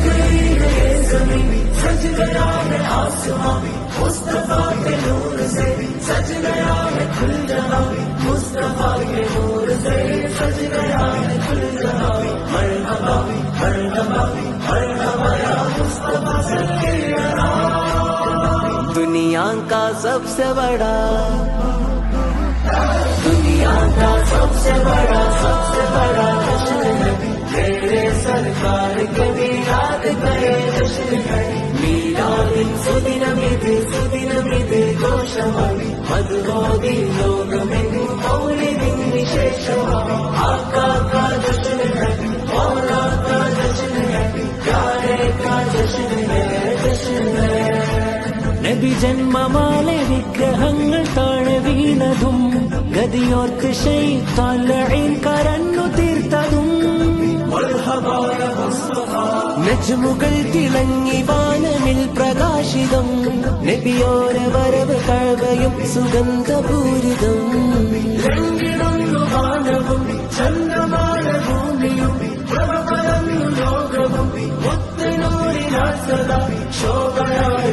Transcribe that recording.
गई है ये ज़मीं भी, सज गया है आसमां भी, मुस्तफा के नूर से सज गया है खुल जहां भी, मुस्तफा के नूर से सज गया है खुल जहां भी। मरहबा भी मरहबा भी मरहबा या मुस्तफा सल्लल्लाहु। दुनिया का सबसे बड़ा, दुनिया का सबसे बड़ा जश्न है मेरे सरकार के मीलाद का ये जश्न है। मीलाद सुदिनमिति घोषवाणी मधुमोदी लोग में मौलिदिन विशेषवा। आका का जश्न है, मौला का जश्न है, प्यारे का जश्न है, जश्न है। നബി ജന്മമാലെ വിഗ്രഹങ്ങൾ താഴെ വീണതും ഗതിയോർക്ക് ശൈത്താൻ ലഈൻ കരഞ്ഞു തീർത്തതും നജ്മുകൾ തിളങ്ങി വാനമിൽ പ്രകാശിതം നബിയോരെ വരവ് കഅബയും സുഗന്ധപൂരിതം. വാനവും ചന്ദ്രമാല ഭൂമിയും പ്രഭപരന്നു ലോകവും മുത്തുനൂറിനാൽ സദാ ശോഭയായ